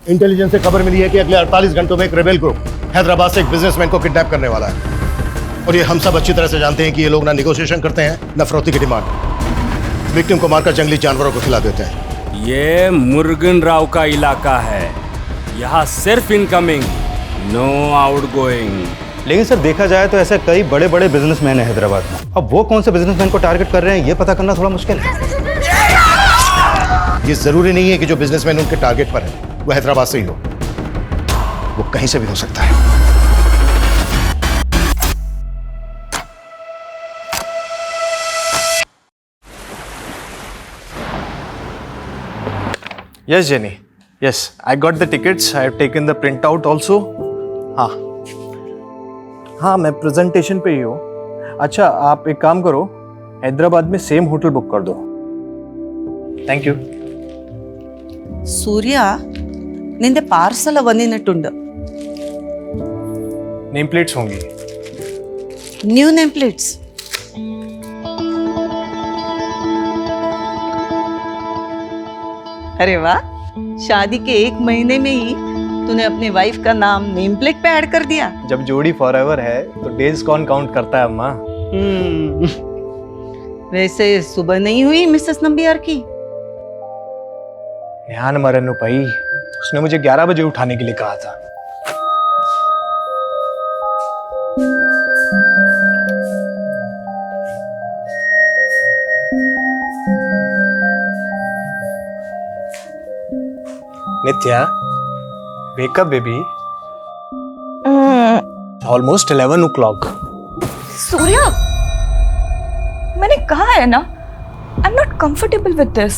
Intelligence से खबर मिली है कि अगले 48 घंटों में एक रेबेल ग्रुप हैदराबाद से एक बिजनेसमैन को किडनैप करने वाला है। और ये हम सब अच्छी तरह से जानते हैं कि ये लोग ना निगोशिएशन करते हैं ना फिरौती की डिमांड। विक्टिम को मारकर जंगली जानवरों को खिला देते हैं। ये मुर्गन राव का इलाका है, यहाँ सिर्फ इनकमिंग, नो आउटगोइंग। लेकिन सर देखा जाए तो ऐसे कई बड़े बड़े बिजनेसमैन हैं हैदराबाद में। अब वो कौन से बिजनेसमैन को टारगेट कर रहे हैं ये पता करना थोड़ा मुश्किल है। ये जरूरी नहीं है कि जो बिजनेसमैन उनके टारगेट पर है वो हैदराबाद से ही हो, वो कहीं से भी हो सकता है। Yes, Jenny. Yes, I got the tickets. I have taken the printout also. हाँ मैं प्रेजेंटेशन पे ही हूँ। अच्छा आप एक काम करो, हैदराबाद में सेम होटल बुक कर दो। Thank you. ಸೂರ್ಯ ನಿಂದೆ ಪಾರ್ಸಲ್ ಬಂದಿನಟ್ಟುಂಡು नेम प्लेट्स होंगी। New name plates. अरे वाह, शादी के 1 महीने में ही तूने अपनी वाइफ का नाम नेम प्लेट पे ऐड कर दिया। जब जोड़ी फॉरएवर है तो डेज कौन काउंट करता है अम्मा। वैसे सुबह नहीं हुई मिसेस नंबियार की? ध्यान मरनु भाई, उसने मुझे 11 बजे उठाने के लिए कहा था। नित्या, wake up baby. Almost 11 o'clock. Surya, मैंने कहा है ना, I am not comfortable with this.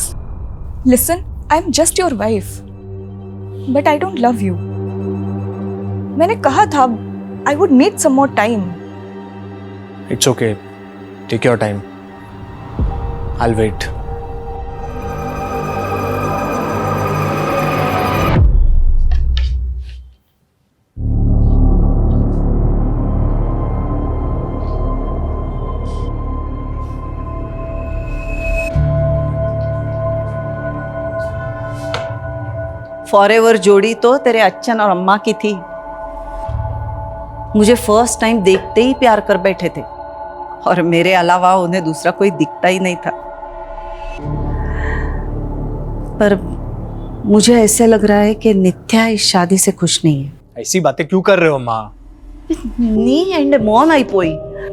Listen, I am just your wife, but I don't love you. मैंने कहा था I would need some more time. It's okay. Take your time. I'll wait. Forever जोड़ी तो तेरे अच्छन और अम्मा की थी। मुझे फर्स्ट टाइम देखते ही प्यार कर बैठे थे और मेरे अलावा उन्हें दूसरा कोई दिखता ही नहीं था। पर मुझे ऐसे लग रहा है कि नित्या इस शादी से खुश नहीं है। ऐसी बातें क्यों कर रहे हो माँ? नी एंड मॉन आई पोई,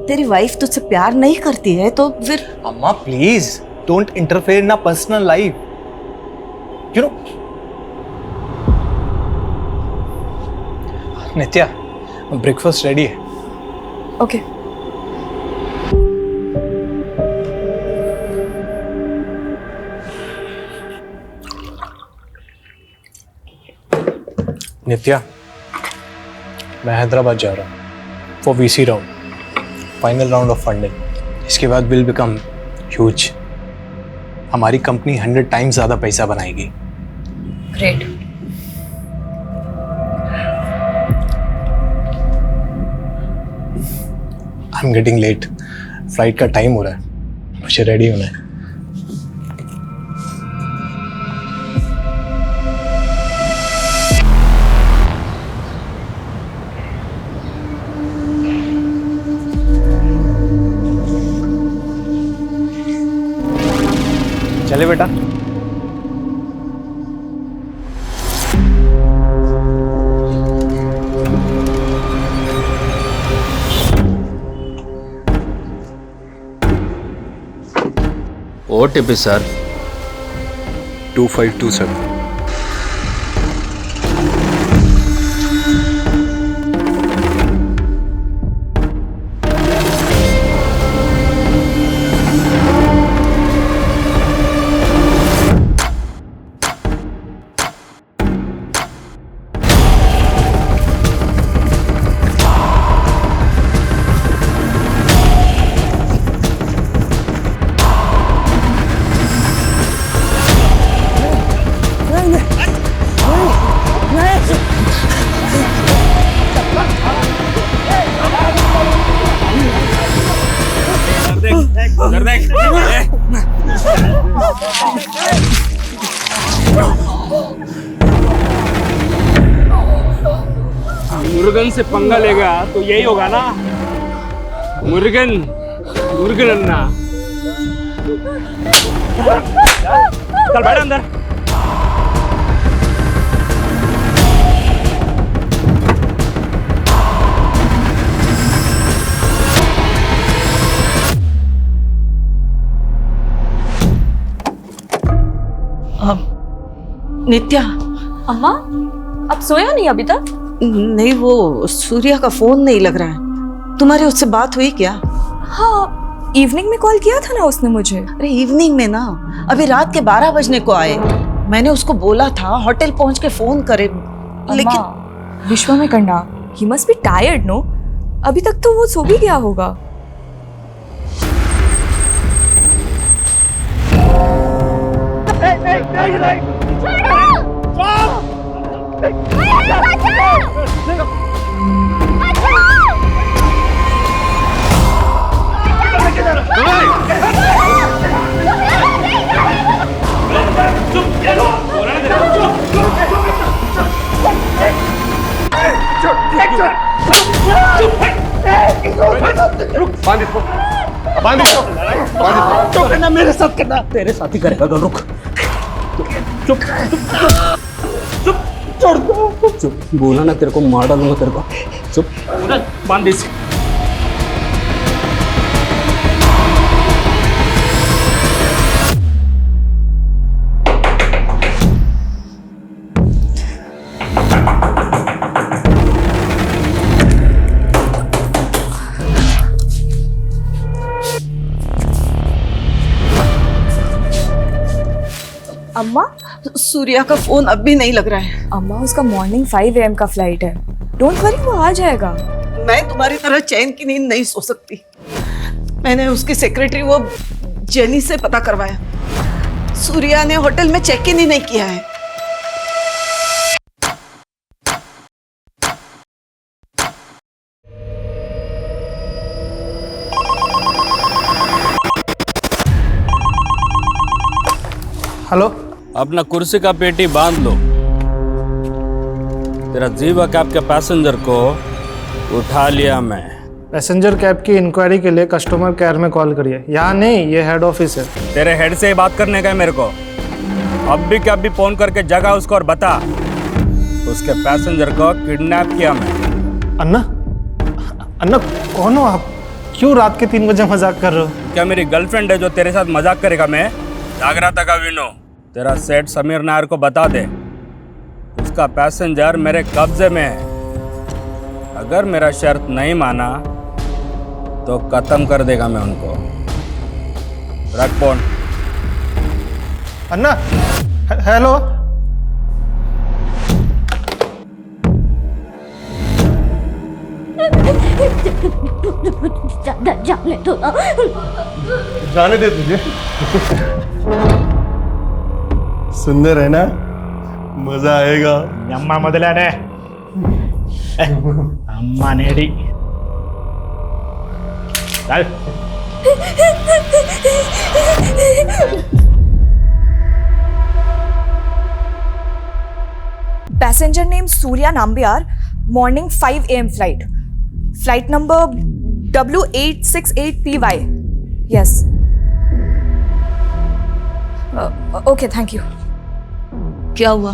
तेरी वाइफ तुझसे प्यार नहीं करती है तो फिर? अम्मा please don't interfere in personal life. You know Nitya, breakfast ready है। ओके। नित्या, मैं हैदराबाद जा रहा हूँ for VC round, final round of funding. इसके बाद विल बिकम ह्यूज। हमारी कंपनी 100 टाइम्स ज़्यादा पैसा बनाएगी। Great. I am getting late, flight का टाइम हो रहा है, मुझे रेडी होना है। चले बेटा। OTP sir 2527। मुर्गन से पंगा लेगा तो यही होगा ना। मुर्गन मुर्गन अन्ना। चल बैठ अंदर। नित्या, अम्मा, अब सोया नहीं अभी तक? नहीं वो सूर्या का फोन नहीं लग रहा है। तुम्हारी उससे बात हुई क्या? हाँ, इवनिंग में कॉल किया था ना उसने मुझे। अरे इवनिंग में ना, अभी रात के 12 बजने को आए। मैंने उसको बोला था होटल पहुंच के फोन करे, लेकिन विश्व में करना, he must be tired no. अभी तक तो वो सो भी गया होगा। करना मेरे साथ करना, तेरे साथ ही करेगा। तो रुक, चुप चुप छोड़ दो। चुप, बोला ना तेरे को मार डालूंगा तेरे को। चुप, बांध इसे। अम्मा, सूर्या का फोन अब भी नहीं लग रहा है। अम्मा उसका मॉर्निंग 5 AM का फ्लाइट है। डोंट वरी, वो आ जाएगा। मैं तुम्हारी तरह चैन की नींद नहीं सो सकती। मैंने उसकी सेक्रेटरी वो जेनी से पता करवाया। सूर्या ने होटल में चेक इन ही नहीं किया है। हेलो, अपना कुर्सी का पेटी बांध लो। तेरा जीवा कैब के पैसेंजर को उठा लिया मैं। पैसेंजर कैब की इंक्वायरी के लिए कस्टमर केयर में कॉल करिए। यहाँ नहीं, ये हेड ऑफिस है। तेरे हेड से ही बात करने का है मेरे को। अब भी क्या भी फोन करके जगा उसको और बता, उसके पैसेंजर को किडनैप किया मैं। अन्ना, अन्ना कौन हो आप? क्यों रात के 3 बजे मजाक कर रहे हो? क्या मेरी गर्लफ्रेंड है जो तेरे साथ मजाक करेगा? मैं जाग रहा था का विनो। तेरा सेठ समीर नायर को बता दे, उसका पैसेंजर मेरे कब्जे में है। अगर मेरा शर्त नहीं माना तो खत्म कर देगा मैं उनको। रख फोन। अन्ना, हेलो। जाने दे तुझे। सुंदर है ना, मजा आएगा। अम्मा ಮೊದಲನೇ अम्मा नेडी चल। Passenger name Surya Nambiar, morning 5 AM flight, flight number W868PY। Yes, okay, thank you. क्या हुआ?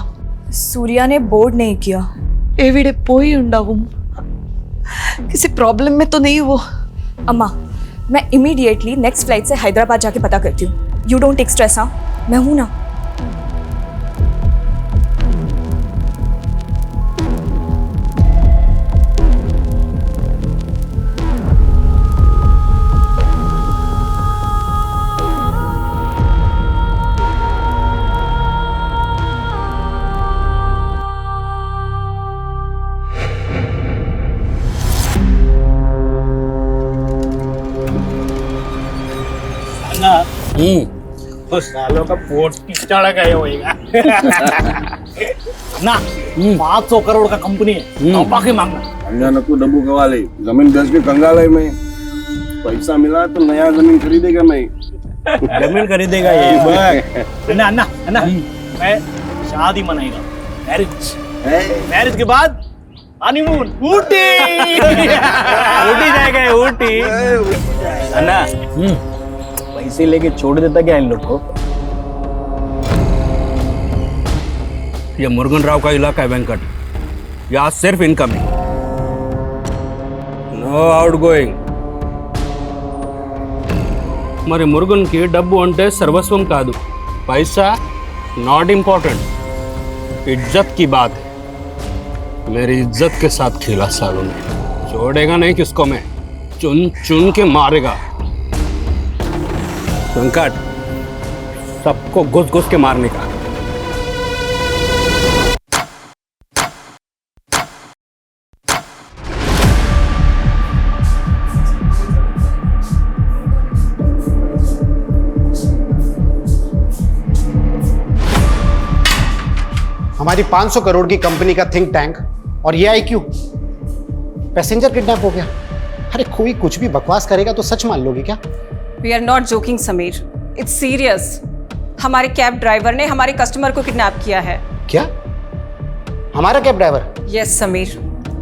सूर्या ने बोर्ड नहीं किया। एविडे पोई उंडावुम। किसी प्रॉब्लम में तो नहीं वो? अम्मा, मैं इमीडिएटली नेक्स्ट फ्लाइट से हैदराबाद जाके पता करती हूँ। You don't take stress. हाँ, मैं हूं ना। उस सालों का पोर्ट पिछड़ा गया होएगा ना। 500 करोड़ का कंपनी है, तो बाकी मांगना। अचानक को डब्बू कवा ले, जमीन बेच के कंगाल है मैं। पैसा मिला तो नया जमीन खरीदेगा मैं। जमीन खरीदेगा ये। अन्ना अन्ना अन्ना, मैं शादी मनाएगा, मैरिज। मैरिज के बाद हनीमून ऊटी ऊटी जाएगा ऊटी अन्ना पैसे लेके छोड़ देता क्या इन लोग को? ये मुरुगन राव का इलाका है वेंकट, यहाँ सिर्फ इनकमिंग, नो आउट गोइंग. మరి మురుగన్కి డబ్బు అంటే సర్వస్వం కాదు, पैसा नॉट इम्पोर्टेंट, इज्जत की बात है. मेरी इज्जत के साथ खेला सालों ने, छोड़ेगा नहीं किसको मैं, चुन चुन के मारेगा. वेंकट सबको घुस घुस के मारने का. हमारी 500 करोड़ की कंपनी का थिंक टैंक और ये IQ, पैसेंजर किडनैप हो गया. अरे कोई कुछ भी बकवास करेगा तो सच मान लोगे क्या? We are not joking Sameer, it's serious. हमारे कैब ड्राइवर ने हमारे कस्टमर को किडनैप किया है. क्या? हमारा कैब ड्राइवर? यस समीर,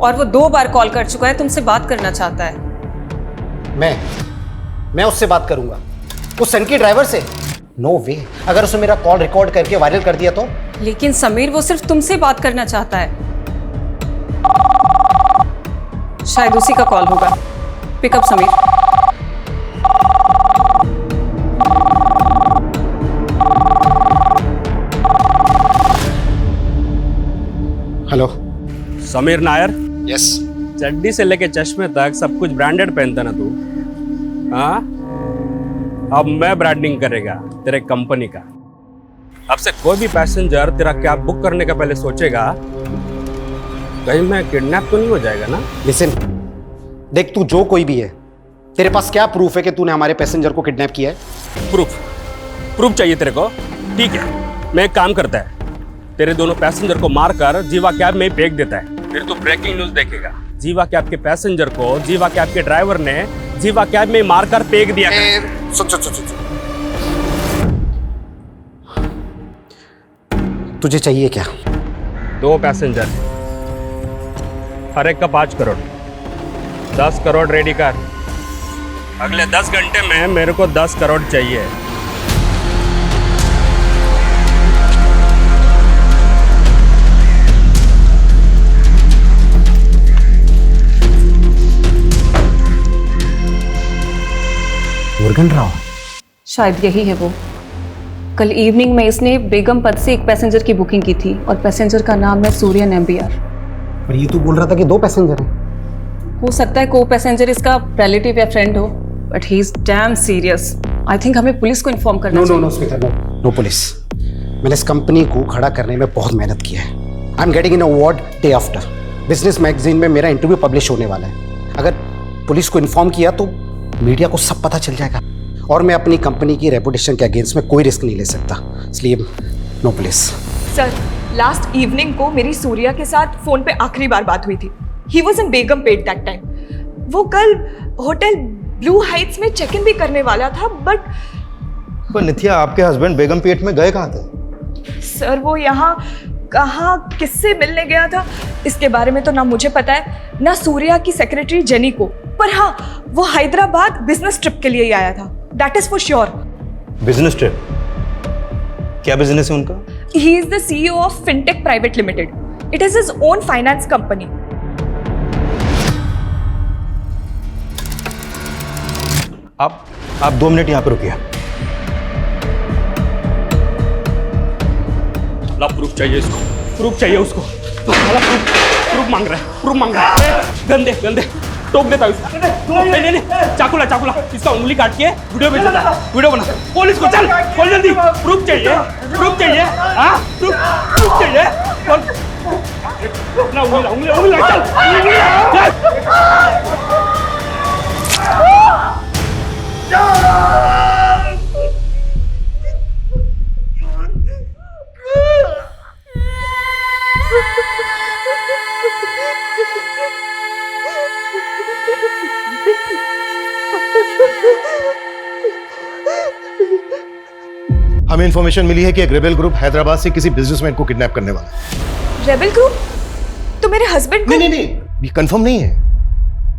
और वो 2 बार कॉल कर चुका है, तुमसे बात करना चाहता है. मैं उससे बात करूंगा, उस सनकी ड्राइवर से? नो वे. अगर उसने मेरा कॉल रिकॉर्ड करके वायरल कर दिया तो? लेकिन समीर वो सिर्फ तुमसे बात करना चाहता है. शायद उसी का कॉल होगा. Pickup Sameer. Hello Sameer Nair. Yes. चड्डी से लेके चश्मे तक सब कुछ ब्रांडेड पहनता ना तू? हाँ, अब मैं ब्रांडिंग करेगा तेरे कंपनी का. अब से कोई भी पैसेंजर तेरा कैब बुक करने का पहले सोचेगा कहीं मैं किडनैप तो नहीं हो जाएगा ना. लिसन, देख तू जो कोई भी है, तेरे पास क्या प्रूफ है कि तूने हमारे पैसेंजर को किडनैप किया है? प्रूफ चाहिए तेरे को? ठीक है, मैं एक काम करता है, तेरे दोनों पैसेंजर को मारकर जीवा कैब में फेंक देता है. फिर तू ब्रेकिंग न्यूज देखेगा, जीवा कैब के पैसेंजर को जीवा कैब के ड्राइवर ने जीवा कैब में मारकर फेंक दिया. सुन. तुझे चाहिए क्या? 2 पैसेंजर, हर एक का 5 करोड़. 10 करोड़ रेडी कर. अगले 10 घंटे में मेरे को 10 करोड़ चाहिए. मुरुगन राव? शायद यही है वो. कल इवनिंग में इसने बेगम पद से एक पैसेंजर की बुकिंग की थी और पैसेंजर का नाम है सूर्यन MBR. पर ये तो बोल रहा था कि 2 पैसेंजर हैं. हो सकता है को पैसेंजर इसका रिलेटिव या फ्रेंड हो, but he is damn serious. I think हमें पुलिस को इन्फॉर्म करना चाहिए. No Smita, no police. मैंने इस कंपनी को खड़ा करने में बहुत मेहनत की है. आई am getting an award day after. Business magazine में मेरा इंटरव्यू पब्लिश होने वाला है. अगर पुलिस को इन्फॉर्म किया तो मीडिया को सब पता चल जाएगा और मैं अपनी कंपनी की रेपुटेशन के अगेंस्ट में कोई रिस्क नहीं ले सकता. इसलिए no police. Sir, last evening को मेरी सूर्या के साथ फोन पे आखिरी बार बात हुई थी. He was in Begumpet that time. वो कल होटल ब्लू हाइट्स में चेक इन भी करने वाला था, बट नित्या, आपके हस्बैंड बेगमपेट में गए कहाँ थे? सर वो यहाँ कहाँ किससे मिलने गया था इसके बारे में तो ना मुझे पता है ना सूर्या की सेक्रेटरी जेनी को. पर हाँ, वो हैदराबाद बिजनेस ट्रिप के लिए ही आया था. That is for sure. Business trip? क्या बिजनेस है उनका? He is the CEO of fintech private limited. It is his own finance company. आप 2 मिनट यहाँ पे रुकिए. प्रूफ चाहिए इसको, प्रूफ चाहिए उसको. तो साला प्रूफ मांग रहा है. गंदे टोक देता है उसको. नहीं, चाकूला इसका उंगली काट के वीडियो भेज देता है. वीडियो बना, पुलिस को चल जल्दी. प्रूफ चाहिए. हाँ, प्रूफ चाहिए. ना उंगली हमें इंफॉर्मेशन मिली है कि एक रेबेल ग्रुप हैदराबाद से किसी बिजनेसमैन को किडनैप करने वाला है. Rebel group? तो मेरे हस्बैंड को... नहीं, ये कंफर्म नहीं है,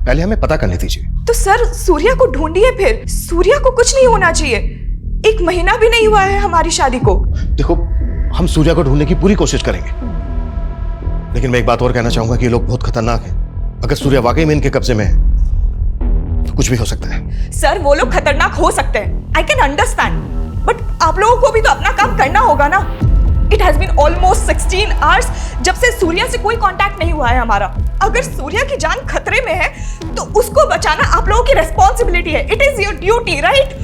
पहले हमें पता करने दीजिए। तो सर सूर्या को ढूंढिए फिर। सूर्या को कुछ नहीं होना चाहिए। 1 महीना भी नहीं हुआ है हमारी शादी को। देखो, हम सूर्या को ढूंढने की पूरी कोशिश करेंगे, लेकिन मैं एक बात और कहना चाहूंगा कि ये लोग बहुत खतरनाक हैं। अगर सूर्या वाकई में इनके कब्जे में है तो कुछ भी हो सकता है। सर वो लोग खतरनाक हो सकते हैं, आई कैन अंडरस्टैंड, बट आप लोगों को भी तो अपना काम करना होगा ना। It has been almost 16 hours जब से सूर्या से कोई कांटेक्ट नहीं हुआ है हमारा। अगर सूर्या की जान खतरे में है तो उसको बचाना आप लोगों की रिस्पॉन्सिबिलिटी है। It is your duty, right?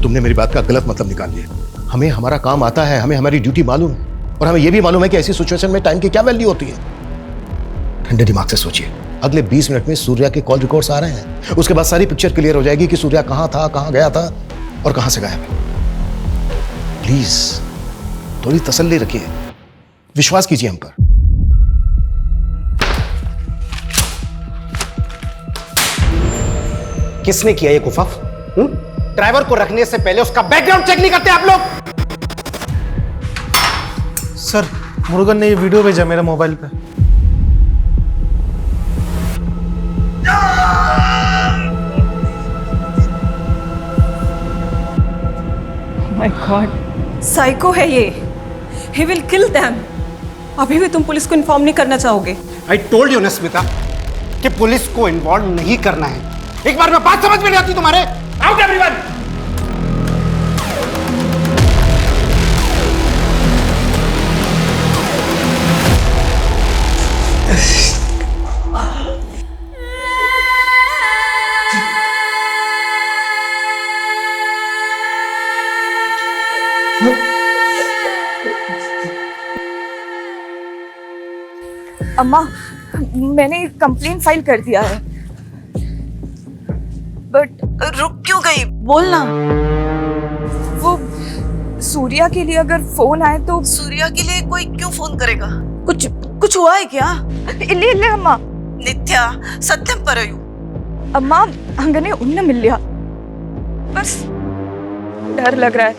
तुमने मेरी बात का गलत मतलब निकाल लिया। हमें हमारा काम आता है, हमें हमारी ड्यूटी मालूम है, और हमें यह भी मालूम है कि ऐसी सिचुएशन में टाइम की क्या वैल्यू होती है। ठंडे दिमाग से सोचिए, अगले 20 मिनट में सूर्या के कॉल रिकॉर्ड्स आ रहे हैं। उसके बाद सारी पिक्चर क्लियर हो जाएगी कि सूर्या कहां था, कहां गया था और कहां से गायब है। प्लीज थोड़ी तसल्ली रखिए, विश्वास कीजिए हम पर। किसने किया ये कुफफ? ड्राइवर को रखने से पहले उसका बैकग्राउंड चेक नहीं करते आप लोग? सर मुरुगन ने ये वीडियो भेजा मेरे मोबाइल पे। माय गॉड, साइको है ये। He will kill them. अभी भी तुम पुलिस को इन्फॉर्म नहीं करना चाहोगे? आई टोल्ड यू ना स्मिता कि पुलिस को इन्वॉल्व नहीं करना है। एक बार में बात समझ में नहीं आती तुम्हारे। Out everyone. अम्मा, मैंने कंप्लेन फाइल कर दिया है, बट रुक क्यों गई? बोलना। वो सूर्या के लिए अगर फोन आए तो... सूर्या के लिए कोई क्यों फोन करेगा? कुछ हुआ है क्या? इल्ले अम्मा, नित्या सत्यम परयू। अम्मा अंगने उन्न मिल लिया, बस डर लग रहा है।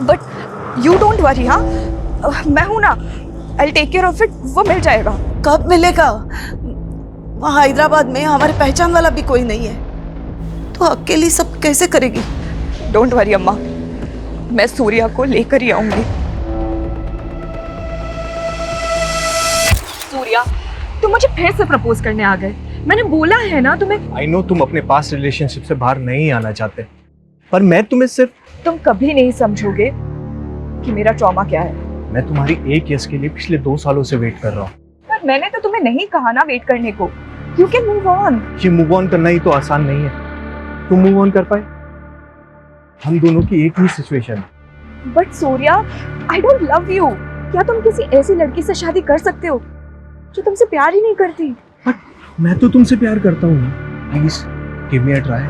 But you don't worry. हाँ, मैं हूं ना, I take care of it. वो मिल जाएगा। कब मिलेगा? वहाँ हैदराबाद में हमारे पहचान वाला भी कोई नहीं है, तो अकेली सब कैसे करेगी? डोंट वरी अम्मा, मैं सूर्या को लेकर ही आऊंगी। सूर्या, तुम मुझे फिर से प्रपोज करने आ गए। मैंने बोला है ना तुम्हें। आई नो तुम अपने पास्ट रिलेशनशिप से बाहर नहीं आना चाहते, पर मैं तुम्हें सिर्फ... तुम कभी नहीं समझोगे कि मेरा ट्रॉमा क्या है। मैं तुम्हारी एक यस के लिए पिछले 2 सालों से वेट कर रहा हूँ। पर मैंने तो तुम्हें नहीं कहा ना वेट करने को। You can move on. ये मूव ऑन करना ही तो आसान नहीं है। तुम मूव ऑन कर पाए? हम दोनों की एक ही सिचुएशन है। But Surya, I don't love you. क्या तुम किसी ऐसी लड़की से शादी कर सकते हो जो तुमसे प्यार ही नहीं करती? बट मैं तो तुमसे प्यार करता हूँ। Please give me a try.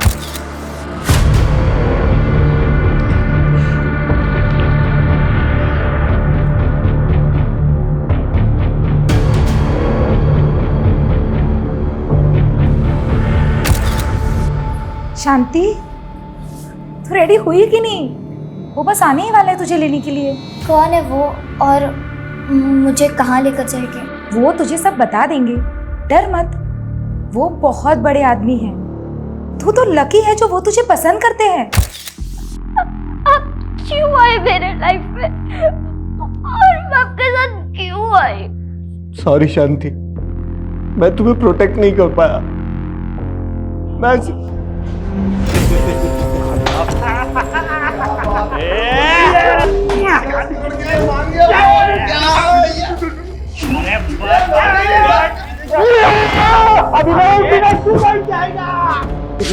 Shanti, तू रेडी हुई कि नहीं? वो बस आने ही वाला है तुझे लेने के लिए। कौन है वो और मुझे कहाँ लेकर जाएंगे? वो तुझे सब बता देंगे, डर मत। वो बहुत बड़े आदमी हैं। तू तो लकी है जो वो तुझे पसंद करते हैं। आप क्यों आए मेरे लाइफ में और मैं आपके साथ क्यों आई? सॉरी शांति, मैं तुम्हें प्रोटेक्ट नहीं कर पाया। मैं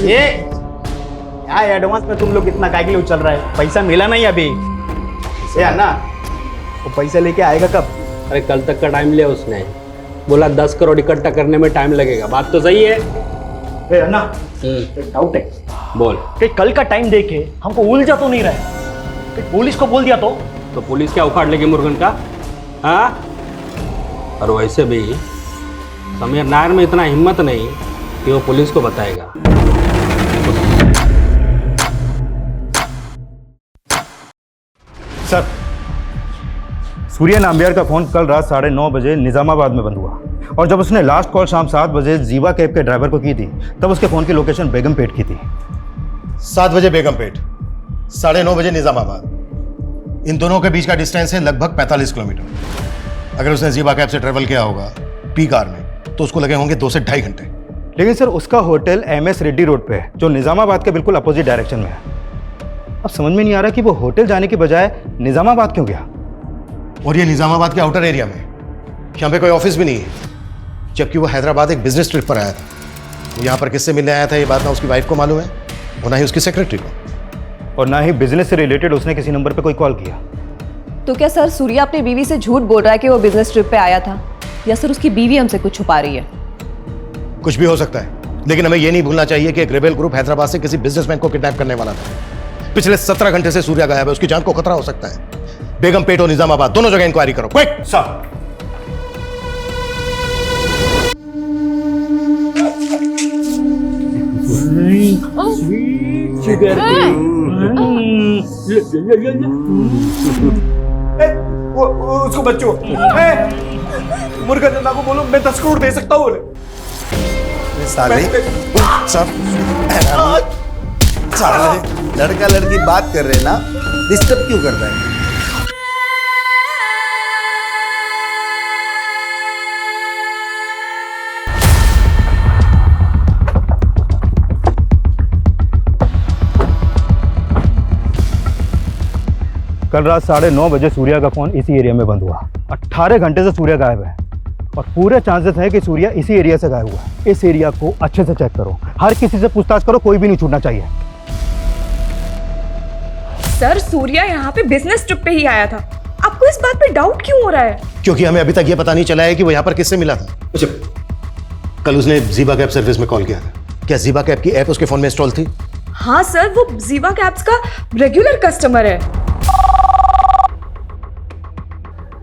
ये क्या एडवांस में तुम लोग इतना काय के लिए उछल रहा है? पैसा मिला नहीं अभी से है ना? वो पैसा लेके आएगा कब? अरे कल तक का टाइम लिया उसने, बोला 10 करोड़ इकट्ठा करने में टाइम लगेगा। बात तो सही है। ना डाउट है। बोल। कि कल का टाइम देखे हमको उलझा तो नहीं रहा। पुलिस को बोल दिया तो पुलिस क्या उखाड़ लेगी मुर्गन का? हाँ, और वैसे भी समीर नायर में इतना हिम्मत नहीं कि वो पुलिस को बताएगा। सूर्या नाम्बियार का फ़ोन कल रात 9:30 बजे निज़ामाबाद में बंद हुआ और जब उसने लास्ट कॉल शाम 7 बजे जीवा कैब के ड्राइवर को की थी तब उसके फ़ोन की लोकेशन बेगमपेट की थी। 7 बजे बेगमपेट, 9:30 बजे निज़ामाबाद। इन दोनों के बीच का डिस्टेंस है लगभग 45 किलोमीटर। अगर उसने जीवा कैब से ट्रेवल किया होगा पी कार में तो उसको लगे होंगे 2 से 2.5 घंटे। लेकिन सर उसका होटल MS रेड्डी रोड पे है जो निज़ामाबाद के बिल्कुल अपोजिट डायरेक्शन में है। अब समझ में नहीं आ रहा कि वो होटल जाने की बजाय निज़ामाबाद क्यों गया। और ये निज़ामाबाद के आउटर एरिया में, यहाँ पे कोई ऑफिस भी नहीं है, जबकि वो हैदराबाद एक बिजनेस ट्रिप पर आया था। वो यहाँ पर किससे मिलने आया था ये बात ना उसकी वाइफ को मालूम है और ना ही उसकी सेक्रेटरी को, और ना ही बिजनेस से रिलेटेड उसने किसी नंबर पे कोई कॉल किया। तो क्या सर सूर्या अपनी बीवी से झूठ बोल रहा है कि वो बिजनेस ट्रिप पे आया था, या सर उसकी बीवी हमसे कुछ छुपा रही है? कुछ भी हो सकता है, लेकिन हमें ये नहीं भूलना चाहिए कि एक रेबेल ग्रुप हैदराबाद से किसी बिजनेसमैन को किडनैप करने वाला था। पिछले 17 घंटे से सूर्या गायब है, उसकी जान को खतरा हो सकता है। बेगमपेट और निजामाबाद दोनों जगह इंक्वायरी करो, क्विक। सर उसको बच्चों मुर्गा जनता को बोलो मैं 10 करोड़ दे सकता हूँ। साले लड़का लड़की बात कर रहे ना, डिस्टर्ब क्यों कर रहा है? कल रात 9:30 बजे सूर्या का फोन इसी एरिया में बंद हुआ। 18 घंटे से सूर्या गायब है और पूरे चांसेस हैं कि सूर्या इसी एरिया से गायब हुआ है। इस एरिया को अच्छे से चेक करो, हर किसी से पूछताछ करो, कोई भी नहीं छूटना चाहिए। सर सूर्या यहाँ पे बिजनेस ट्रिप पे ही आया था, आपको इस बात पे डाउट क्यों हो रहा है? क्योंकि हमें अभी तक ये पता नहीं चला है कि वो यहाँ पर किससे मिला था। अच्छा, कल उसने जीवा कैब सर्विस में कॉल किया था, क्या जीवा कैब की ऐप उसके फोन में इंस्टॉल थी? हाँ सर, वो जीवा कैब्स का रेगुलर कस्टमर है।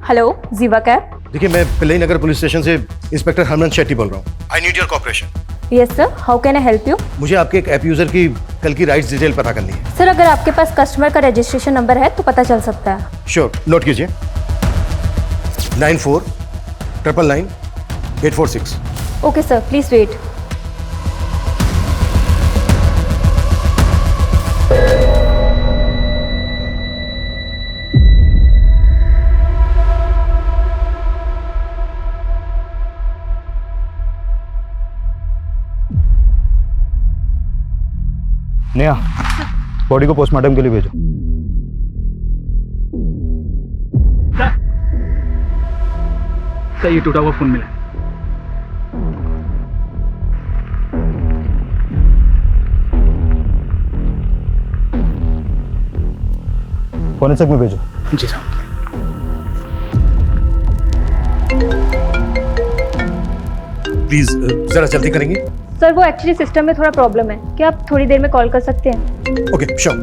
हेलो जीवा कैब। देखिए, मैं पिल्लई नगर पुलिस स्टेशन से इंस्पेक्टर हरमन शेट्टी बोल रहा हूँ। I need your cooperation. Yes sir, how can I help you? मुझे आपके एक ऐप यूजर की कल की राइड्स डिटेल पता करनी है। सर अगर आपके पास कस्टमर का रजिस्ट्रेशन नंबर है तो पता चल सकता है। श्योर, नोट कीजिए 94 999 846। Okay sir, please wait. Neha, body को पोस्टमार्टम के लिए भेजो। सर ये टूटा हुआ फोन मिला। फोरेंसिक में भेजो। जी साहब। प्लीज जरा जल्दी करेंगे। सर वो एक्चुअली सिस्टम में थोड़ा प्रॉब्लम है, क्या आप थोड़ी देर में कॉल कर सकते हैं? Okay sure.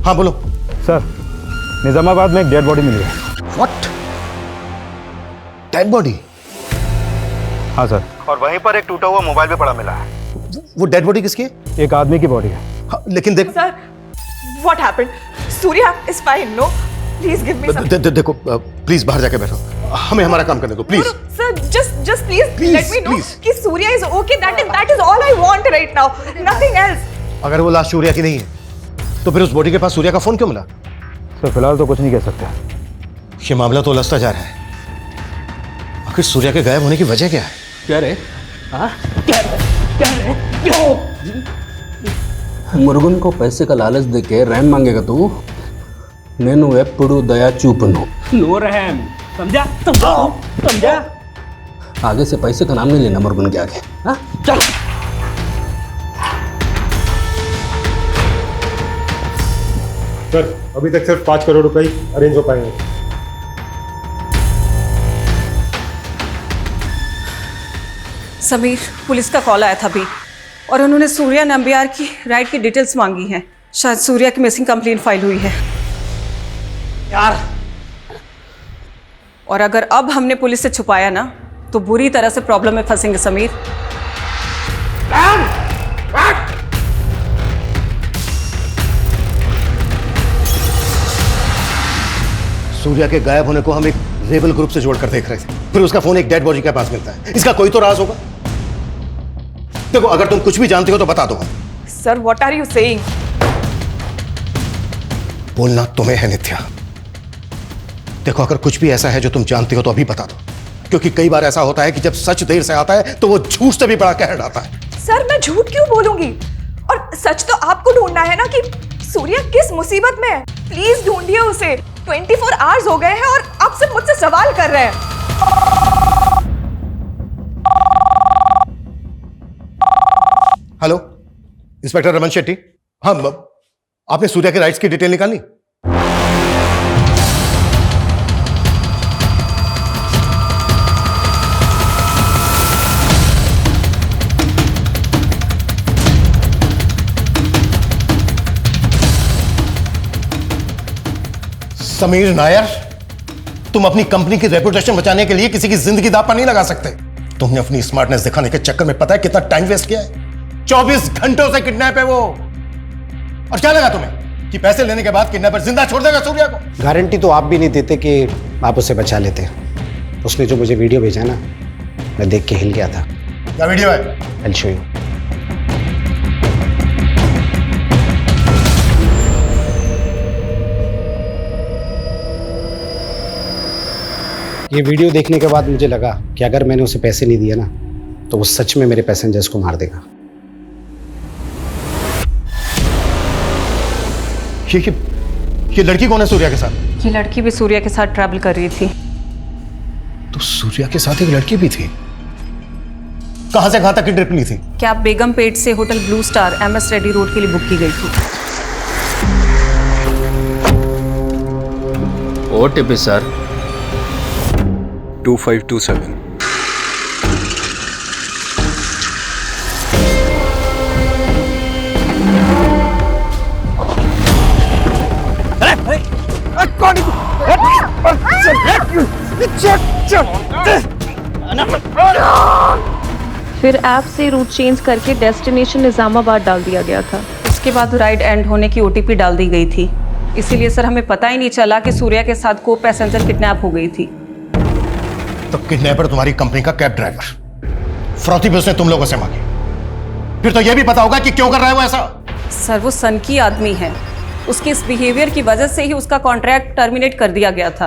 हाँ बोलो। सर निजामाबाद में एक डेड बॉडी मिली है। व्हाट? Dead body? हाँ सर, और वहीं पर एक टूटा हुआ मोबाइल भी पड़ा मिला है। वो डेड बॉडी किसकी है? एक आदमी की बॉडी है। हाँ, लेकिन देख sir, what happened? Surya is fine, no? Please give me some. देखो प्लीज बाहर जाके बैठो, हमें हमारा काम करने दो please. Sir just please let me know कि Surya is okay. That is all I want right now. Nothing else. अगर वो लाश सूर्या की नहीं है तो फिर उस बॉडी के पास सूर्या का फोन क्यों मिला? सर फिलहाल तो कुछ नहीं कह सकते। ये मामला तो उलझता जा रहा है। आखिर सूर्या के गायब होने की वजह क्या है? क्या रे? मुर्गन को पैसे का लालच देके रैम मांगेगा तू? నేను ఎప్పుడు దయా చూపును। नो रहम, समझा? समझा? आगे से पैसे का नाम नहीं लेना मुर्गन के आगे। हाँ चल। सर अभी तक सिर्फ 5 करोड़ रुपए अरेंज हो पाए हैं। समीर, पुलिस का कॉल आया था अभी और उन्होंने सूर्या नंबियार की राइड की डिटेल्स मांगी हैं। शायद सूर्या की मिसिंग कंप्लेंट फाइल हुई है यार। और अगर अब हमने पुलिस से छुपाया ना तो बुरी तरह से प्रॉब्लम में फंसेंगे समीर। सूर्या के गायब होने को हम एक रेबल ग्रुप से जोड़कर देख रहे थे, फिर उसका फोन एक डेड बॉडी के पास मिलता है। इसका कोई तो राज होगा। देखो, अगर तुम कुछ भी जानते हो तो बता दो। Sir, what are you saying? बोलना तुम्हें है नित्या। देखो, अगर कुछ भी ऐसा है जो तुम जानती हो तो अभी बता दो, क्योंकि कई बार ऐसा होता है कि जब सच देर से आता है तो वो झूठ से भी बड़ा कहर आता है। सर, मैं झूठ क्यों बोलूंगी? और सच तो आपको ढूंढना है ना कि सूर्या किस मुसीबत में है। प्लीज ढूंढिए उसे। 24 आवर्स हो गए हैं और आप सिर्फ मुझसे सवाल कर रहे हैं। Hello, inspector Raman Shetty. हाँ, आपने सूर्या के राइट्स की डिटेल निकाली? समीर नायर, तुम अपनी कंपनी की रेपुटेशन बचाने के लिए किसी की जिंदगी दांव पर नहीं लगा सकते। तुमने अपनी स्मार्टनेस दिखाने के चक्कर में पता है कितना टाइम वेस्ट किया है। 24 घंटों से किडनैप है वो। और क्या लगा तुम्हें कि पैसे लेने के बाद किडनैपर जिंदा छोड़ देगा सूर्या को? गारंटी तो आप भी नहीं देते कि आप उसे बचा लेते। उसने जो मुझे वीडियो भेजा ना, मैं देख के हिल गया था। क्या वीडियो है? I'll show you. ये वीडियो देखने के बाद मुझे लगा कि अगर मैंने उसे पैसे नहीं दिए ना तो वो सच में मेरे पैसेंजर्स को मार देगा। ये लड़की कौन है सूर्या के साथ? ये लड़की भी सूर्या के साथ ट्रैवल कर रही थी। तो सूर्या के साथ एक लड़की भी थी। कहां से कहां तक की ट्रिप ली थी? कैब बेगमपेट से hotel blue star MS Reddy road के लिए बुक की गई थी। OTP sir 2527। फिर ऐप से रूट चेंज करके डेस्टिनेशन निजामाबाद डाल दिया गया था। उसके बाद राइड एंड होने की OTP डाल दी गई थी। इसीलिए सर हमें पता ही नहीं चला कि सूर्या के साथ को पैसेंजर किडनैप हो गई थी। तो किडनैपर तुम्हारी कंपनी का कैब ड्राइवर, फ्रौती भी उसने तुम लोगों से मांगी। फिर तो यह भी पता होगा कि क्यों कर रहा है वो ऐसा। सर, वो सनकी आदमी है। उसके इस बिहेवियर की वजह से ही उसका कॉन्ट्रैक्ट टर्मिनेट कर दिया गया था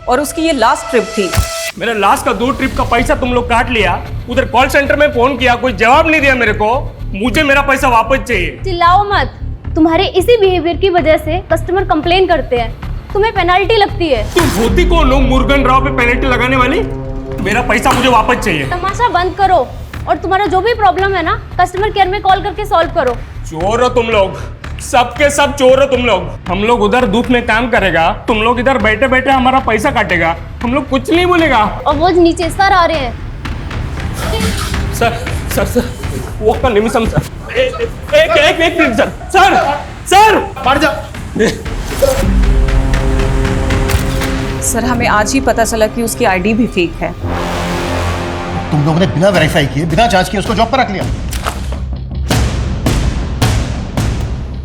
और उसकी ये लास्ट ट्रिप थी। मेरे लास्ट का 2 ट्रिप का पैसा तुम लोग काट लिया। उधर कॉल सेंटर में फोन किया, कोई जवाब नहीं दिया मेरे को। मुझे मेरा पैसा वापस चाहिए। चिल्लाओ मत। तुम्हारे इसी बिहेवियर की वजह से कस्टमर कंप्लेन करते हैं, तुम्हें पेनल्टी लगती है। तुम होती कौन हो मुर्गन राव पे पेनल्टी लगाने वाली? मेरा पैसा मुझे वापस चाहिए। तमाशा बंद करो और तुम्हारा जो भी प्रॉब्लम है ना, कस्टमर केयर में कॉल करके सॉल्व करो। चोर हो तुम लोग, सबके सब चोर हो तुम लोग। हम लोग उधर धूप में काम करेगा, तुम लोग इधर बैठे बैठे हमारा पैसा काटेगा। हम लोग कुछ नहीं बोलेगा। और वो नीचे सर आ रहे हैं। सर सर सर वो का निमिषम सर, एक मिनट सर। सर सर मार जा। सर, हमें आज ही पता चला कि उसकी ID भी फेक है। तुम लोगों ने बिना वेरीफाई किए, बिना जांच किए उसको जॉब पर रख लिया।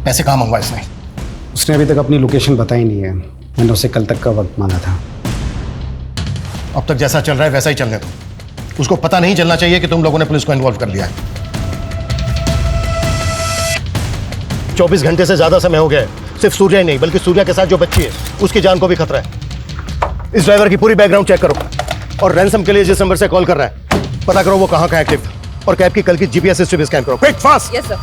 पैसे कहाँ मंगवाए इसने? उसने अभी तक अपनी लोकेशन बताई नहीं है। मैंने उसे कल तक का वक्त मांगा था। अब तक जैसा चल रहा है वैसा ही चलने दो। उसको पता नहीं चलना चाहिए कि तुम लोगों ने पुलिस को इन्वॉल्व कर लिया है। 24 घंटे से ज्यादा समय हो गया है। सिर्फ सूर्या ही नहीं बल्कि सूर्या के साथ जो बच्ची है उसकी जान को भी खतरा है। इस ड्राइवर की पूरी बैकग्राउंड चेक करो और रैंसम के लिए जिस नंबर से कॉल कर रहा है पता करो वो कहाँ का एक्टिव था और कैब की कल की GPS हिस्ट्री भी स्कैन करो। Quick fast. Yes sir.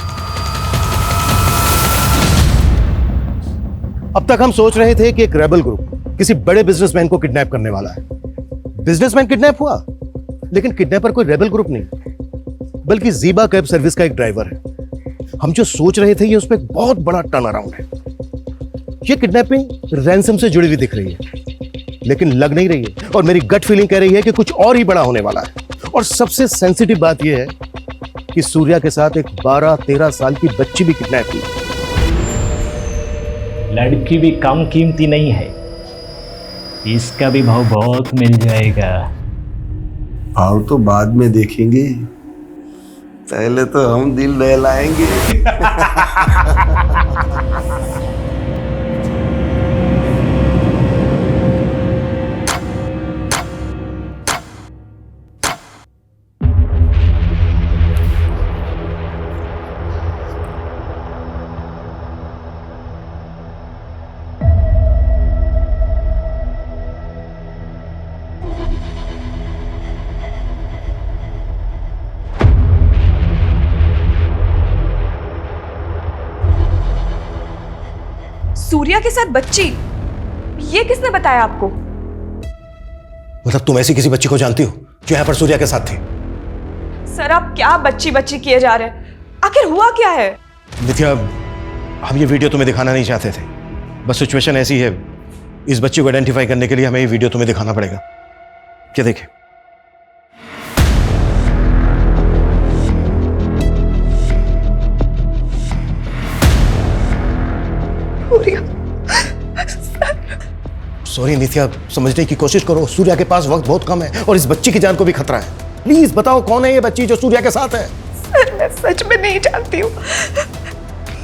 अब तक हम सोच रहे थे कि एक रेबल ग्रुप किसी बड़े बिजनेसमैन को किडनैप करने वाला है। बिजनेसमैन किडनैप हुआ, लेकिन किडनैपर कोई रेबल ग्रुप नहीं बल्कि ज़ीबा कैब सर्विस का एक ड्राइवर है। हम जो सोच रहे थे ये उस पर एक बहुत बड़ा टर्न अराउंड है। ये किडनैपिंग रैंसम से जुड़ी हुई दिख रही है लेकिन लग नहीं रही है और मेरी गट फीलिंग कह रही है कि कुछ और ही बड़ा होने वाला है। और सबसे सेंसिटिव बात यह है कि सूर्या के साथ एक 12-13 साल की बच्ची भी किडनैप हुई। लड़की भी कम कीमती नहीं है, इसका भी भाव बहुत मिल जाएगा। भाव तो बाद में देखेंगे, पहले तो हम दिल बहलाएंगे। सूर्या के साथ बच्ची, ये किसने बताया आपको? मतलब तुम ऐसी किसी बच्ची को जानती हो जो यहाँ पर सूर्या के साथ थी? सर आप क्या बच्ची बच्ची किए जा रहे हैं? आखिर हुआ क्या है? नित्या, हम ये वीडियो तुम्हें दिखाना नहीं चाहते थे, बस सिचुएशन ऐसी है, इस बच्ची को आइडेंटिफाई करने के लिए हमें ये वीडियो तुम्हें दिखाना पड़ेगा। क्या देखे? सॉरी नित्या, समझने की कोशिश करो, सूर्या के पास वक्त बहुत कम है और इस बच्ची की जान को भी खतरा है। प्लीज बताओ कौन है ये बच्ची जो सूर्या के साथ है? सर मैं सच में नहीं जानती हूँ।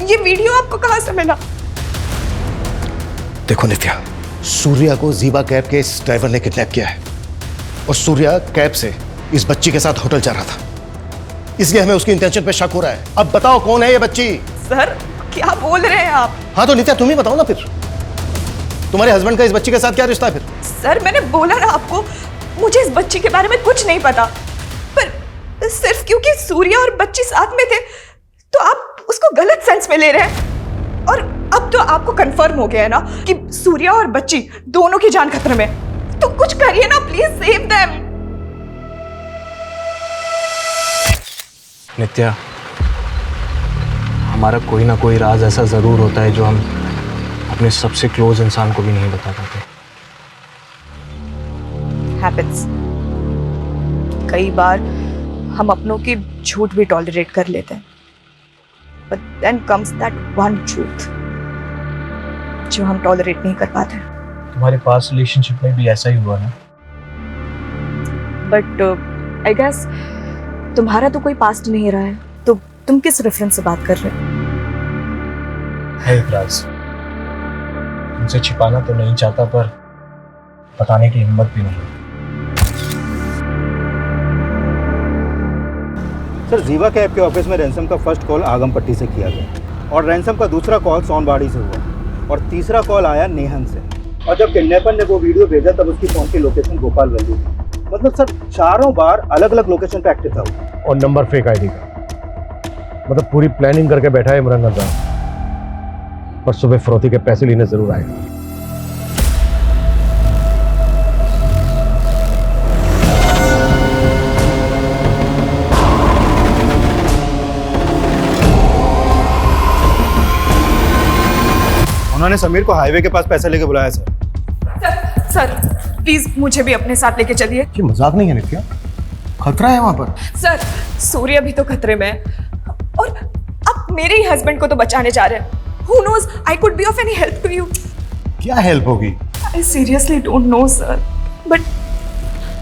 ये वीडियो आपको कहाँ से मिला? देखो नित्या, सूर्या को जीवा कैब के इस ड्राइवर ने किडनैप किया है और सूर्या कैब से इस बच्ची के साथ होटल जा रहा था, इसलिए हमें उसकी इंटेंशन पे शक हो रहा है। अब बताओ कौन है ये बच्ची? सर क्या बोल रहे हैं आप? हाँ तो नित्या तुम ही बताओ ना, फिर तुम्हारे हस्बैंड का इस बच्ची के साथ क्या रिश्ता है फिर? सर मैंने बोला ना आपको, मुझे इस बच्ची के बारे में कुछ नहीं पता, पर सिर्फ क्योंकि सूर्या और बच्ची साथ में थे तो आप उसको गलत सेंस में ले रहे हैं। और अब तो आपको कंफर्म हो गया है ना कि सूर्या और बच्ची दोनों की जान खतरे में, तो कुछ करिए ना प्लीज, सेव देम। नित्या, हमारा कोई ना कोई राज ऐसा जरूर होता है जो हम अपने सबसे क्लोज इंसान को भी नहीं बता पाते। हैपेंस। कई बार हम अपनों की झूठ भी टॉलरेट कर लेते हैं, but then comes that one truth जो हम टॉलरेट नहीं कर पाते। तुम्हारे पास रिलेशनशिप में भी ऐसा ही हुआ ना? बट आई गेस तुम्हारा तो कोई पास्ट नहीं रहा है, तो तुम किस रेफरेंस से बात कर रहे हो? है एक राज, तुमसे छिपाना तो नहीं चाहता पर बताने की हिम्मत भी नहीं। सर जीवा कैब के ऑफिस में रैंसम का फर्स्ट कॉल आगमपट्टी से किया गया और रैंसम का दूसरा कॉल सोनबाड़ी से हुआ और तीसरा कॉल आया नेहन से। और जब किडनैपर ने वो वीडियो भेजा तब उसकी फोन की लोकेशन गोपाल वल्ली थी। मतलब सर चारों बार अलग अलग लोकेशन पे एक्टिव था और नंबर फेक आईडी का। मतलब पूरी प्लानिंग करके बैठा है इमरान रमजान, पर सुबह फरोती के पैसे लेने जरूर आएगा। उन्होंने समीर को हाईवे के पास पैसे लेके बुलाया सर। सर प्लीज मुझे भी अपने साथ लेके चलिए। ये मजाक नहीं है नित्या, खतरा है वहां पर। सर सूर्या भी तो खतरे में है और आप मेरे ही हस्बैंड को तो बचाने जा रहे हैं। Who knows, I could be of any help to you. क्या हेल्प होगी? I seriously don't know, sir. But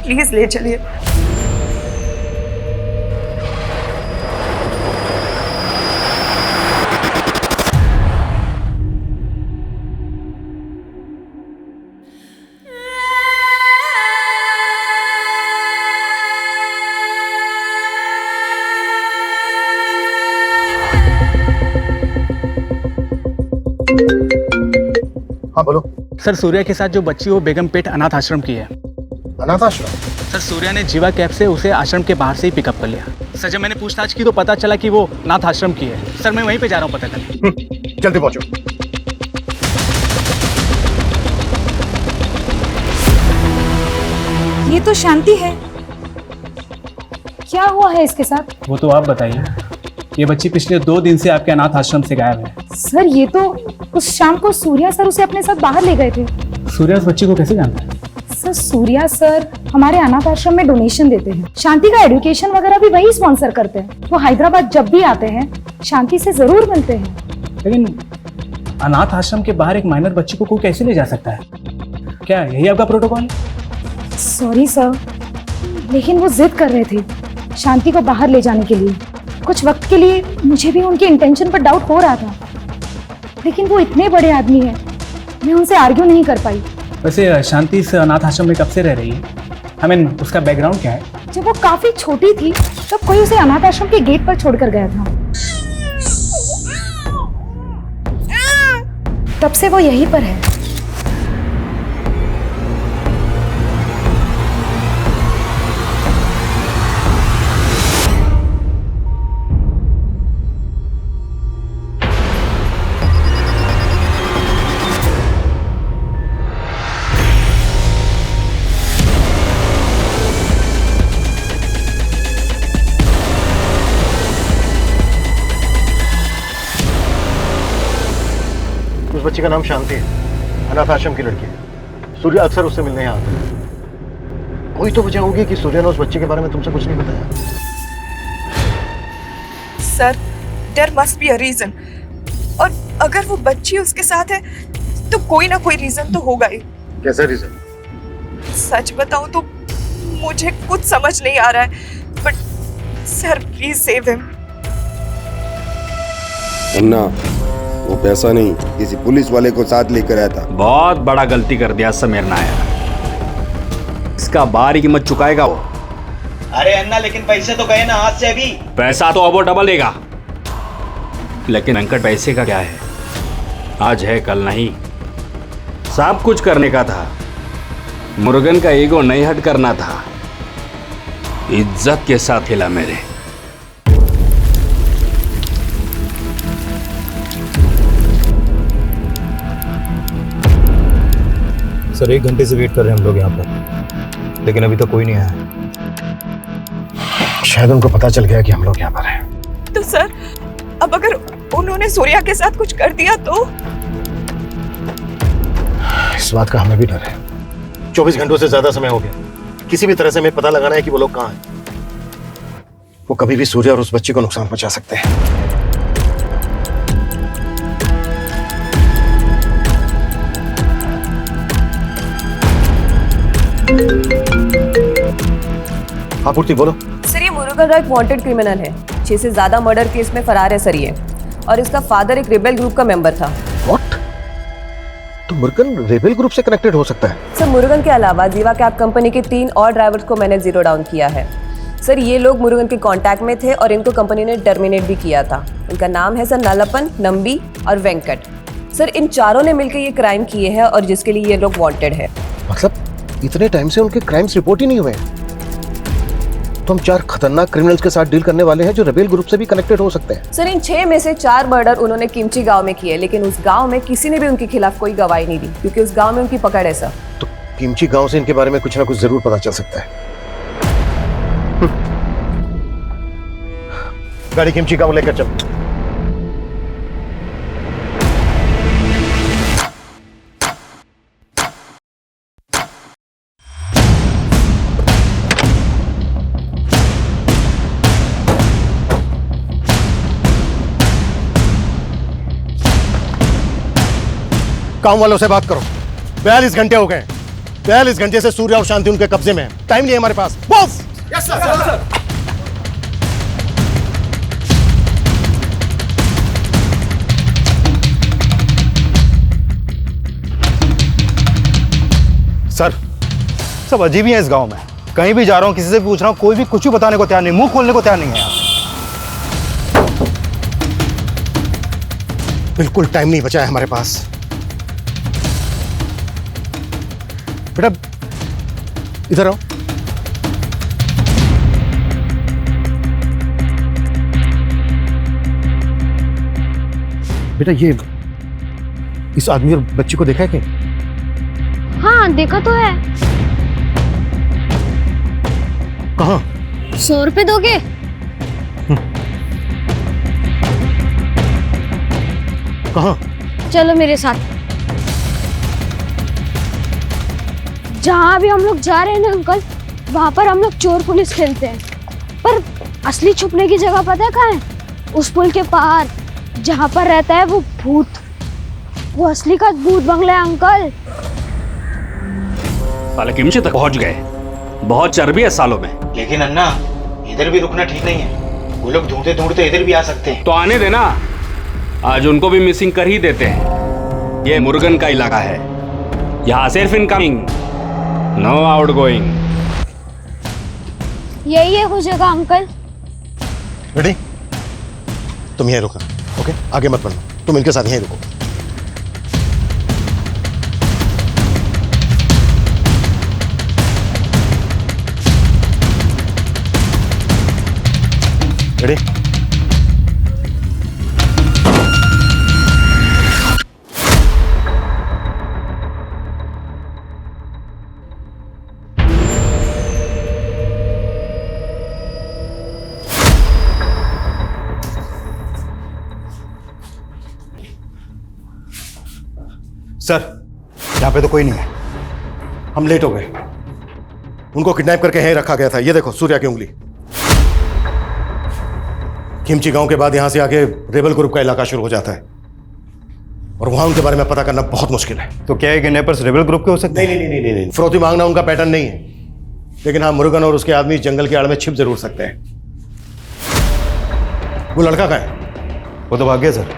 please ले चलिए। हाँ बोलो। सर सूर्या के साथ जो बच्ची वो बेगमपेट अनाथ आश्रम की है। अनाथ आश्रम? सर सूर्या ने जीवा कैब से उसे आश्रम के बाहर से ही पिकअप कर लिया। सर जब मैंने पूछताछ की तो पता चला कि वो अनाथ आश्रम की है। सर मैं वहीं पे जा रहा हूँ पता करने। जल्दी पहुंचो। ये तो शांति है, क्या हुआ है इसके साथ? वो तो आप बताइए। ये बच्ची पिछले 2 दिन से आपके अनाथ आश्रम से गायब है। सर ये तो उस शाम को सूर्या सर उसे अपने साथ बाहर ले गए थे। सूर्या उस बच्ची को कैसे जानता है? सर सूर्या सर हमारे अनाथ आश्रम में डोनेशन देते हैं, शांति का एजुकेशन वगैरह भी वही स्पॉन्सर करते हैं। वो हैदराबाद जब भी आते हैं शांति से जरूर मिलते हैं। लेकिन अनाथ आश्रम के बाहर एक माइनर बच्ची को कोई कैसे ले जा सकता है? क्या यही आपका प्रोटोकॉल है? सॉरी सर, लेकिन वो जिद कर रहे थे शांति को बाहर ले जाने के लिए। कुछ वक्त के लिए मुझे भी उनके इंटेंशन पर डाउट हो रहा था, लेकिन वो इतने बड़े आदमी हैं, मैं उनसे आर्ग्यू नहीं कर पाई। वैसे शांति इस अनाथ आश्रम में कब से रह रही है? उसका बैकग्राउंड क्या है? जब वो काफी छोटी थी तब कोई उसे अनाथ आश्रम के गेट पर छोड़कर गया था। तब से वो यहीं पर है। बच्ची का नाम शांति है, अनाथ आश्रम की लड़की है। सूर्या अक्सर उससे मिलने यहाँ आता है। कोई तो वजह होगी कि सूर्या ने उस बच्ची के बारे में तुमसे कुछ नहीं बताया। Sir, there must be a reason, और अगर वो बच्ची उसके साथ है तो कोई ना कोई रीजन तो होगा ही। कैसा रीजन? सच बताऊं तो मुझे कुछ समझ नहीं आ रहा है, but sir please save him. अन्ना, वो पैसा नहीं, किसी पुलिस वाले को साथ लेकर आया था। बहुत बड़ा गलती कर दिया समीर नायर, इसका बारी कीमत चुकाएगा वो। अरे अन्ना, लेकिन पैसे तो गए ना हाथ से अभी। पैसा तो अब वो डबल देगा, लेकिन अंकट पैसे का क्या है, आज है कल नहीं। सब कुछ करने का था, मुर्गन का ईगो नहीं हट करना था, इज्जत के साथ हिला मेरे। सर 1 घंटे से वेट कर रहे हैं हम लोग यहाँ पर, लेकिन अभी तक कोई नहीं आया। शायद उनको पता चल गया कि हम लोग यहाँ पर हैं। तो सर, अब अगर उन्होंने सूर्या के साथ कुछ कर दिया तो? इस बात का हमें भी डर है। 24 घंटों से ज्यादा समय हो गया, किसी भी तरह से हमें पता लगाना है कि वो लोग कहाँ हैं। वो कभी भी सूर्या और उस बच्ची को नुकसान पहुंचा सकते हैं। हाँ पूर्ति, बोलो। सर, ये मुरुगन राय एक वांटेड क्रिमिनल है। 6 से ज्यादा मर्डर केस में फरार है सर ये, और इसका फादर एक रेबेल ग्रुप का मेंबर था। व्हाट? तो मुरुगन रेबेल ग्रुप से कनेक्टेड हो सकता है? सर, मुरुगन के अलावा जीवा कैब कंपनी के 3 और ड्राइवर्स को मैंने जीरो डाउन किया है। सर, ये लोग मुरुगन के कांटेक्ट में थे और इनको कंपनी ने टर्मिनेट भी किया था। इनका नाम है सर नलपन, नंबी और वेंकट। सर, इन चारों ने मिलकर ये क्राइम किए हैं और जिसके लिए ये लोग वांटेड है। मतलब इतने टाइम से उनके क्राइम्स रिपोर्ट ही नहीं हुए? तो हम 4 खतरनाक क्रिमिनल्स के साथ डील करने वाले हैं जो रेबेल ग्रुप से भी कनेक्टेड हो सकते हैं। सर, इन 6 में से 4 मर्डर उन्होंने किमची गांव में किए, लेकिन उस गांव में किसी ने भी उनके खिलाफ कोई गवाही नहीं दी, क्योंकि उस गांव में उनकी पकड़ है सर। तो किमची गांव से इनके बारे में कुछ ना कुछ जरूर पता चल सकता है। गाड़ी किमची गांव लेकर चल। काम वालों से बात करो। 42 घंटे हो गए। 42 घंटे से सूर्या और शांति उनके कब्जे में है। टाइम नहीं है हमारे पास। बॉस! Yes sir. सर, सब अजीब ही है इस गांव में। कहीं भी जा रहा हूँ, किसी से भी पूछ रहा हूँ, कोई भी कुछ भी बताने को तैयार नहीं, मुंह खोलने को तैयार नहीं है। बिल्कुल टाइम नहीं बचा है हमारे पास। बेटा इधर आओ। बेटा ये इस आदमी और बच्ची को देखा है क्या? हाँ देखा तो है। कहाँ? 100 रुपए दोगे? कहाँ? चलो मेरे साथ। जहाँ भी हम लोग जा रहे हैं ना अंकल, वहाँ पर हम लोग चोर पुलिस खेलते हैं, पर असली छुपने की जगह पता है कहाँ है? उस पुल के पार, जहाँ पर रहता है वो भूत। वो असली का भूत बंगला है अंकल। साले किमची तक पहुंच गए, बहुत चर्बी है सालों में। लेकिन अन्ना, इधर भी रुकना ठीक नहीं है। वो लोग ढूंढते ढूंढते इधर भी आ सकते हैं। तो आने देना, आज उनको भी मिसिंग कर ही देते हैं। ये मुर्गन का इलाका है, यहाँ सिर्फ इनकमिंग, नो आउटगोइंग। यही है वो जगह अंकल। रेडी? तुम यहीं रुको, ओके? आगे मत बढ़ो, तुम इनके साथ यहीं रुको। रेडी? सर यहाँ पे तो कोई नहीं है। हम लेट हो गए। उनको किडनैप करके यहीं रखा गया था। ये देखो सूर्या की उंगली। खिमची गांव के बाद यहां से आगे रेबल ग्रुप का इलाका शुरू हो जाता है और वहां उनके बारे में पता करना बहुत मुश्किल है। तो क्या है किडनैपर्स रेबल ग्रुप के हो सकते हैं? नहीं। फिरौती मांगना उनका पैटर्न नहीं है, लेकिन हाँ मुरुगन और उसके आदमी जंगल की आड़ में छिप जरूर सकते हैं। वो लड़का कहाँ है? वो तो भाग गया सर।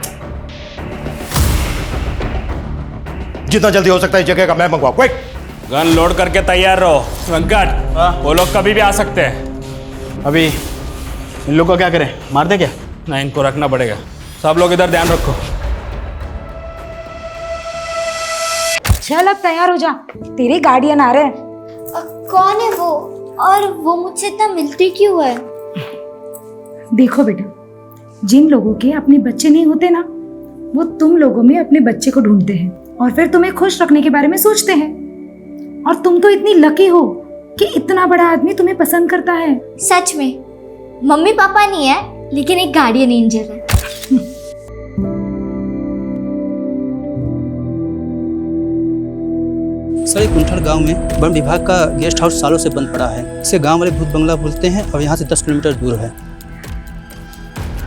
जितना जल्दी हो सकता है जगह का मैप मंगवाओ। क्विक। गन लोड करके तैयार रहो। वेंकट, वो लोग कभी भी आ सकते हैं। अभी इन लोग को क्या करें, मार दे क्या? नहीं, इनको रखना पड़ेगा। सब लोग इधर ध्यान रखो। चल अब तैयार हो जा, तेरे गार्डियन आ रहे हैं। कौन है वो, और वो मुझसे इतना मिलती क्यों है? देखो बेटा, जिन लोगों के अपने बच्चे नहीं होते ना, वो तुम लोगों में अपने बच्चे को ढूंढते हैं और फिर तुम्हें खुश रखने के बारे में सोचते हैं। और तुम तो इतनी लकी हो कि इतना बड़ा आदमी तुम्हें पसंद करता है। सच में मम्मी पापा नहीं है, लेकिन एक गार्डियन एंजल है। सर, कुंठल गांव में वन विभाग का गेस्ट हाउस सालों से बंद पड़ा है। इसे गांव वाले भूत बंगला बोलते हैं और यहाँ से 10 किलोमीटर दूर है।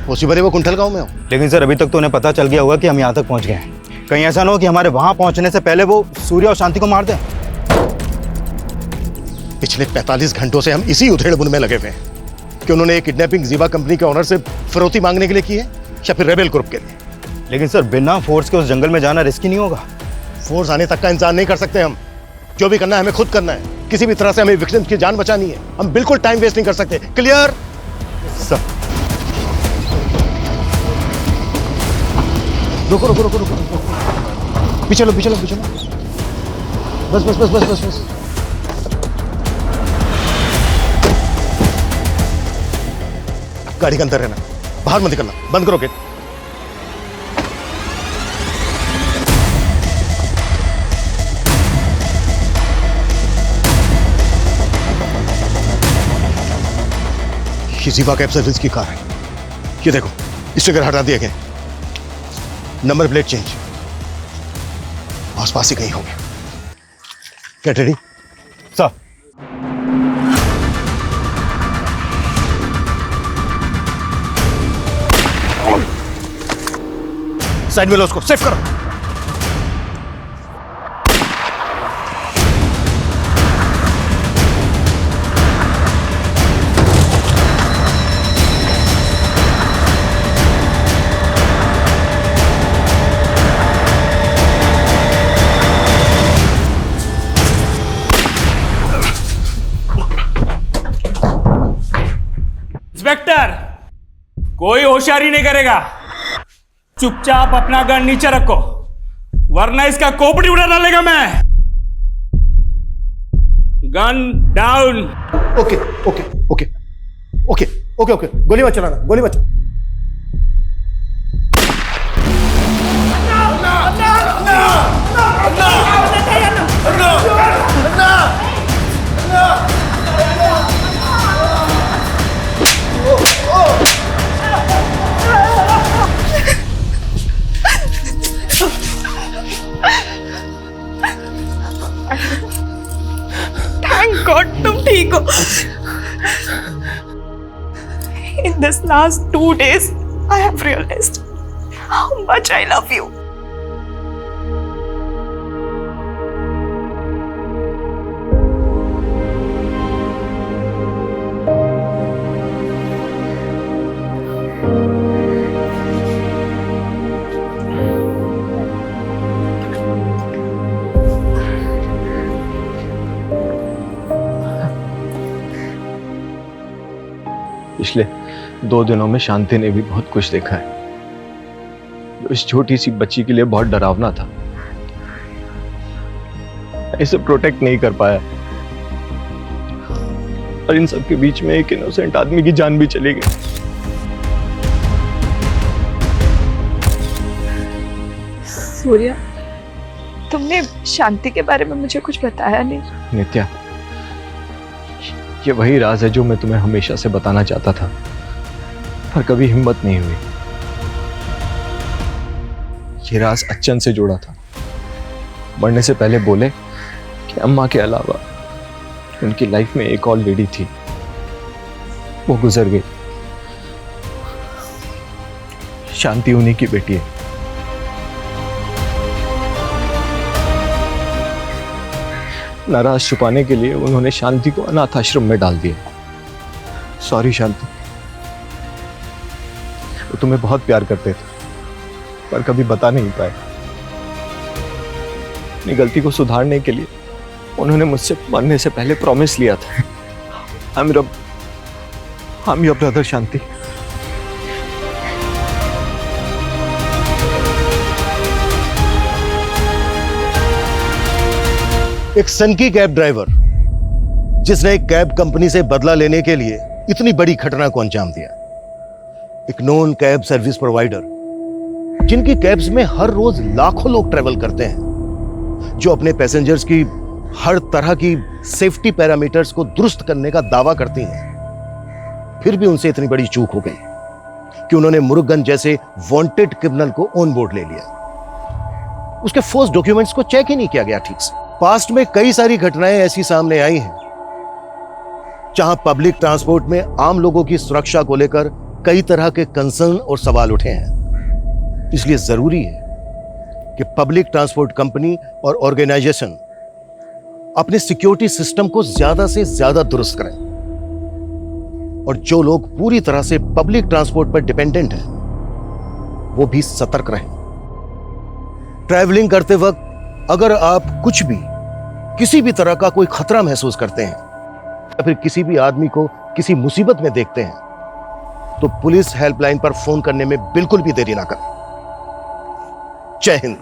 वो कुंठल गांव में हो? लेकिन सर अभी तक तो उन्हें पता चल गया होगा कि हम यहाँ तक पहुँच गए हैं। कहीं ऐसा ना हो कि हमारे वहाँ पहुँचने से पहले वो सूर्या और शांति को मार दें। पिछले 45 घंटों से हम इसी उधेड़-बुन में लगे हुए हैं कि उन्होंने एक किडनैपिंग जीवा कंपनी के ऑनर से फिरौती मांगने के लिए की है या फिर रेबेल ग्रुप के लिए। लेकिन सर बिना फोर्स के उस जंगल में जाना रिस्की नहीं होगा? फोर्स आने तक का इंतजार नहीं कर सकते हम। जो भी करना है हमें खुद करना है। किसी भी तरह से हमें विक्टिम्स की जान बचानी है। हम बिल्कुल टाइम वेस्ट नहीं कर सकते। क्लियर? सर रुको। पीछे लो। बस। गाड़ी के अंदर रहना, बाहर मत निकलना। बंद करो गेट। ये जीवा कैब सर्विस की कार है। ये देखो, स्टिकर हटा दिए गए, नंबर प्लेट चेंज। आसपास ही कहीं होंगे। Get ready sir. साइड में लो उसको, सेफ करो। इंस्पेक्टर, कोई होशियारी नहीं करेगा। चुपचाप अपना गन नीचे रखो, वरना इसका खोपड़ी उड़ा डालेगा मैं। Gun down. ओके। गोली मत चलाना, गोली मत। Thank God तुम ठीक हो। In this last 2 days, I have realized how much I love you. पिछले 2 दिनों में शांति ने भी बहुत कुछ देखा है जो इस छोटी सी बच्ची के लिए बहुत डरावना था। इसे प्रोटेक्ट नहीं कर पाया और इन सब के बीच में एक इनोसेंट आदमी की जान भी चली गई। सूर्या, तुमने शांति के बारे में मुझे कुछ बताया नहीं। नित्या, ये वही राज है जो मैं तुम्हें हमेशा से बताना चाहता था, पर कभी हिम्मत नहीं हुई। ये राज अच्छन से जुड़ा था। मरने से पहले बोले कि अम्मा के अलावा उनकी लाइफ में एक और लेडी थी, वो गुजर गई। शांति उन्हीं की बेटी है। नाराज छुपाने के लिए उन्होंने शांति को अनाथ आश्रम में डाल दिया। सॉरी शांति, वो तुम्हें बहुत प्यार करते थे पर कभी बता नहीं पाए। अपनी गलती को सुधारने के लिए उन्होंने मुझसे मरने से पहले प्रॉमिस लिया था, I'm your brother शांति। एक सनकी कैब ड्राइवर जिसने एक कैब कंपनी से बदला लेने के लिए इतनी बड़ी घटना को अंजाम दिया। एक नॉन कैब सर्विस प्रोवाइडर जिनकी कैब्स में हर रोज लाखों लोग ट्रेवल करते हैं, जो अपने पैसेंजर्स की हर तरह की सेफ्टी पैरामीटर्स को दुरुस्त करने का दावा करती हैं, फिर भी उनसे इतनी बड़ी चूक हो गई कि उन्होंने मुरुगन जैसे वांटेड क्रिमिनल को ऑन बोर्ड ले लिया। उसके फोर्स डॉक्यूमेंट्स को चेक ही नहीं किया गया ठीक से। पास्ट में कई सारी घटनाएं ऐसी सामने आई हैं जहां पब्लिक ट्रांसपोर्ट में आम लोगों की सुरक्षा को लेकर कई तरह के कंसर्न और सवाल उठे हैं। इसलिए जरूरी है कि पब्लिक ट्रांसपोर्ट कंपनी और ऑर्गेनाइजेशन अपने सिक्योरिटी सिस्टम को ज्यादा से ज्यादा दुरुस्त करें और जो लोग पूरी तरह से पब्लिक ट्रांसपोर्ट पर डिपेंडेंट हैं वो भी सतर्क रहें। ट्रैवलिंग करते वक्त अगर आप कुछ भी किसी भी तरह का कोई खतरा महसूस करते हैं या फिर किसी भी आदमी को किसी मुसीबत में देखते हैं तो पुलिस हेल्पलाइन पर फोन करने में बिल्कुल भी देरी ना करें। जय हिंद।